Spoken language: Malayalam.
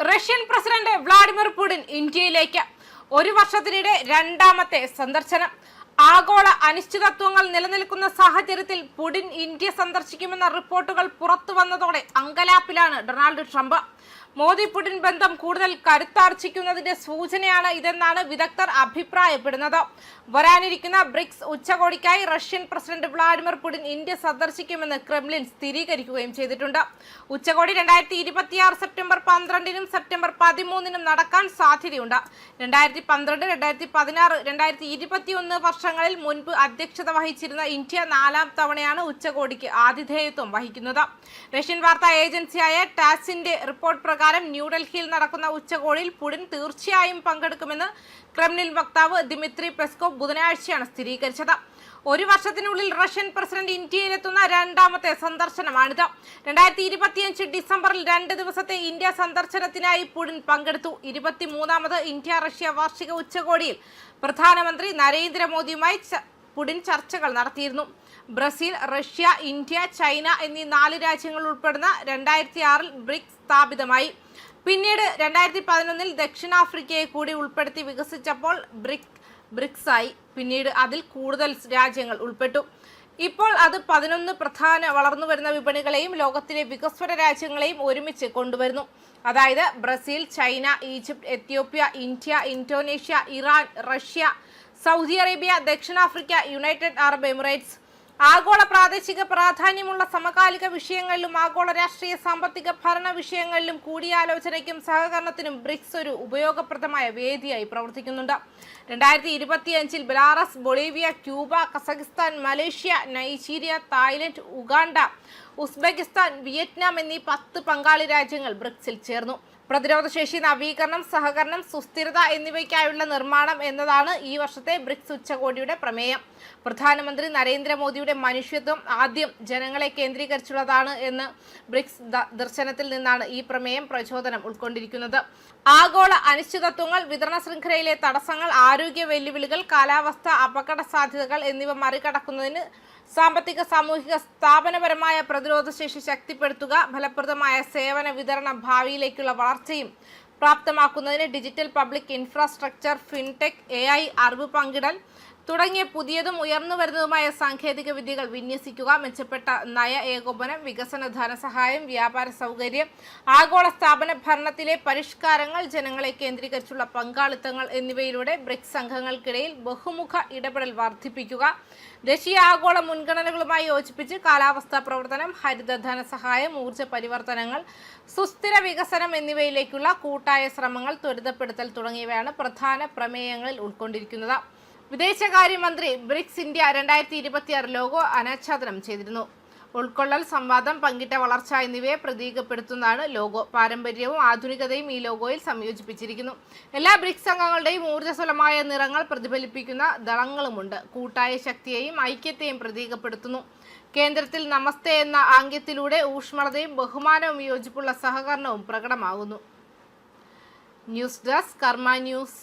റഷ്യൻ പ്രസിഡന്റ് വ്ളാഡിമിർ പുടിൻ ഇന്ത്യയിലേക്ക് ഒരു വർഷത്തിനിടെ രണ്ടാമത്തെ സന്ദർശനം. ആഗോള അനിശ്ചിതത്വങ്ങൾ നിലനിൽക്കുന്ന സാഹചര്യത്തിൽ പുടിൻ ഇന്ത്യ സന്ദർശിക്കുമെന്ന റിപ്പോർട്ടുകൾ പുറത്തു വന്നതോടെ അങ്കലാപ്പിലാണ് ഡൊണാൾഡ് ട്രംപ്. മോദി പുടിൻ ബന്ധം കൂടുതൽ കരുത്താർജിക്കുന്നതിന്റെ സൂചനയാണ് ഇതെന്നാണ് വിദഗ്ധർ അഭിപ്രായപ്പെടുന്നത്. വരാനിരിക്കുന്ന ബ്രിക്സ് ഉച്ചകോടിക്കായി Russian president Vladimir Putin India സന്ദർശിക്കുമെന്ന് ക്രെംലിൻ സ്ഥിരീകരിക്കുകയും ചെയ്തിട്ടുണ്ട്. ഉച്ചകോടി 2026 സെപ്റ്റംബർ 12-നും സെപ്റ്റംബർ 13-നും നടക്കാൻ സാധ്യതയുണ്ട്. 2012, 2016, 2021 വർഷങ്ങളിൽ മുൻപ് അധ്യക്ഷത വഹിച്ചിരുന്ന ഇന്ത്യ 4ാം തവണയാണ് ഉച്ചകോടിക്ക് ആതിഥേയത്വം വഹിക്കുന്നത്. റഷ്യൻ വാർത്താ ഏജൻസിയായ ടാസിന്റെ റിപ്പോർട്ട് പ്രകാരം ന്യൂഡൽഹിയിൽ നടക്കുന്ന ഉച്ചകോടിയിൽ പുടിൻ തീർച്ചയായും പങ്കെടുക്കുമെന്ന് ക്രെംലിൻ വക്താവ് ദിമിത്രി പെസ്കോവ് ബുധനാഴ്ചയാണ് സ്ഥിരീകരിച്ചത്. ഒരു വർഷത്തിനുള്ളിൽ റഷ്യൻ പ്രസിഡന്റ് ഇന്ത്യയിലെത്തുന്ന രണ്ടാമത്തെ സന്ദർശനമാണിത്. 2025 ഡിസംബറിൽ 2 ദിവസത്തെ ഇന്ത്യ സന്ദർശനത്തിനായി പുടിൻ പങ്കെടുത്തു. 23ാമത് ഇന്ത്യ റഷ്യ വാർഷിക ഉച്ചകോടിയിൽ പ്രധാനമന്ത്രി നരേന്ദ്രമോദിയുമായി പുടിൻ ചർച്ചകൾ നടത്തിയിരുന്നു. ബ്രസീൽ, റഷ്യ, ഇന്ത്യ, ചൈന എന്നീ 4 രാജ്യങ്ങൾ ഉൾപ്പെടുന്ന 2006-ൽ ബ്രിക്സ് സ്ഥാപിതമായി. പിന്നീട് 2011-ൽ ദക്ഷിണാഫ്രിക്കയെ കൂടി ഉൾപ്പെടുത്തി വികസിച്ചപ്പോൾ ബ്രിക്സ് ആയി. പിന്നീട് അതിൽ കൂടുതൽ രാജ്യങ്ങൾ ഉൾപ്പെട്ടു. ഇപ്പോൾ അത് 11 പ്രധാന വളർന്നുവരുന്ന വിപണികളെയും ലോകത്തിലെ വികസ്വര രാജ്യങ്ങളെയും ഒരുമിച്ച് കൊണ്ടുവരുന്നു. അതായത് Brazil, China, Egypt, Ethiopia, India, Indonesia, Iran, Russia, Saudi Arabia, ദക്ഷിണാഫ്രിക്ക, യുണൈറ്റഡ് അറബ് എമിറേറ്റ്സ്. ആഗോള പ്രാദേശിക പ്രാധാന്യമുള്ള സമകാലിക വിഷയങ്ങളിലും ആഗോള രാഷ്ട്രീയ സാമ്പത്തിക ഭരണ വിഷയങ്ങളിലും കൂടിയാലോചനയ്ക്കും സഹകരണത്തിനും ബ്രിക്സ് ഒരു ഉപയോഗപ്രദമായ വേദിയായി പ്രവർത്തിക്കുന്നുണ്ട്. 2025-ൽ Belarus, Bolivia, Cuba, Kazakhstan, Malaysia, Nigeria, Thailand, Uganda, Uzbekistan, Vietnam എന്നീ 10 പങ്കാളി രാജ്യങ്ങൾ ബ്രിക്സിൽ ചേർന്നു. പ്രതിരോധശേഷി നവീകരണം, സഹകരണം, സുസ്ഥിരത എന്നിവയ്ക്കായുള്ള നിർമ്മാണം എന്നതാണ് ഈ വർഷത്തെ ബ്രിക്സ് ഉച്ചകോടിയുടെ പ്രമേയം. പ്രധാനമന്ത്രി നരേന്ദ്രമോദിയുടെ മനുഷ്യത്വം ആദ്യം ജനങ്ങളെ കേന്ദ്രീകരിച്ചുള്ളതാണ് എന്ന് ബ്രിക്സ് ദർശനത്തിൽ നിന്നാണ് ഈ പ്രമേയം പ്രചോദനം ഉൾക്കൊണ്ടിരിക്കുന്നത്. ആഗോള അനിശ്ചിതത്വങ്ങൾ, വിതരണ ശൃംഖലയിലെ തടസ്സങ്ങൾ, ആരോഗ്യ വെല്ലുവിളികൾ, കാലാവസ്ഥ അപകട സാധ്യതകൾ എന്നിവ മറികടക്കുന്നതിന് സാമ്പത്തിക, സാമൂഹിക, സ്ഥാപനപരമായ പ്രതിരോധശേഷി ശക്തിപ്പെടുത്തുക, ഫലപ്രദമായ സേവന വിതരണ ഭാവിയിലേക്കുള്ള വളർച്ചയും പ്രാപ്തമാക്കുന്നതിന് digital public infrastructure, fintech, AI, അറിവ് പങ്കിടൽ തുടങ്ങിയ പുതിയതും ഉയർന്നു വരുന്നതുമായ സാങ്കേതിക വിദ്യകൾ വിന്യസിക്കുക, മെച്ചപ്പെട്ട നയ ഏകോപനം, വികസന ധനസഹായം, വ്യാപാര സൗകര്യം, ആഗോള സ്ഥാപന ഭരണത്തിലെ പരിഷ്കാരങ്ങൾ, ജനങ്ങളെ കേന്ദ്രീകരിച്ചുള്ള പങ്കാളിത്തങ്ങൾ എന്നിവയിലൂടെ ബ്രിക്സ് സംഘങ്ങൾക്കിടയിൽ ബഹുമുഖ ഇടപെടൽ വർദ്ധിപ്പിക്കുക, ദേശീയ ആഗോള മുൻഗണനകളുമായി യോജിപ്പിച്ച് കാലാവസ്ഥാ പ്രവർത്തനം, ഹരിത ധനസഹായം, ഊർജ്ജ പരിവർത്തനങ്ങൾ, സുസ്ഥിര വികസനം എന്നിവയിലേക്കുള്ള കൂട്ടായ ശ്രമങ്ങൾ ത്വരിതപ്പെടുത്തൽ തുടങ്ങിയവയാണ് പ്രധാന പ്രമേയങ്ങളിൽ ഉൾക്കൊണ്ടിരിക്കുന്നത്. വിദേശകാര്യമന്ത്രി ബ്രിക്സ് ഇന്ത്യ 2026 ലോഗോ അനാച്ഛാദനം ചെയ്തിരുന്നു. ഉൾക്കൊള്ളൽ, സംവാദം, പങ്കിട്ട വളർച്ച എന്നിവയെ പ്രതീകപ്പെടുത്തുന്നതാണ് ലോഗോ. പാരമ്പര്യവും ആധുനികതയും ഈ ലോഗോയിൽ സംയോജിപ്പിച്ചിരിക്കുന്നു. എല്ലാ ബ്രിക്സ് അംഗങ്ങളുടെയും ഊർജ്ജസ്വലമായ നിറങ്ങൾ പ്രതിഫലിപ്പിക്കുന്ന ദളങ്ങളുമുണ്ട്. കൂട്ടായ ശക്തിയെയും ഐക്യത്തെയും പ്രതീകപ്പെടുത്തുന്നു. കേന്ദ്രത്തിൽ നമസ്തേ എന്ന ആംഗ്യത്തിലൂടെ ഊഷ്മളതയും ബഹുമാനവും യോജിപ്പുള്ള സഹകരണവും പ്രകടമാകുന്നു. ന്യൂസ് ഡെസ്ക് കർമ്മ ന്യൂസ്.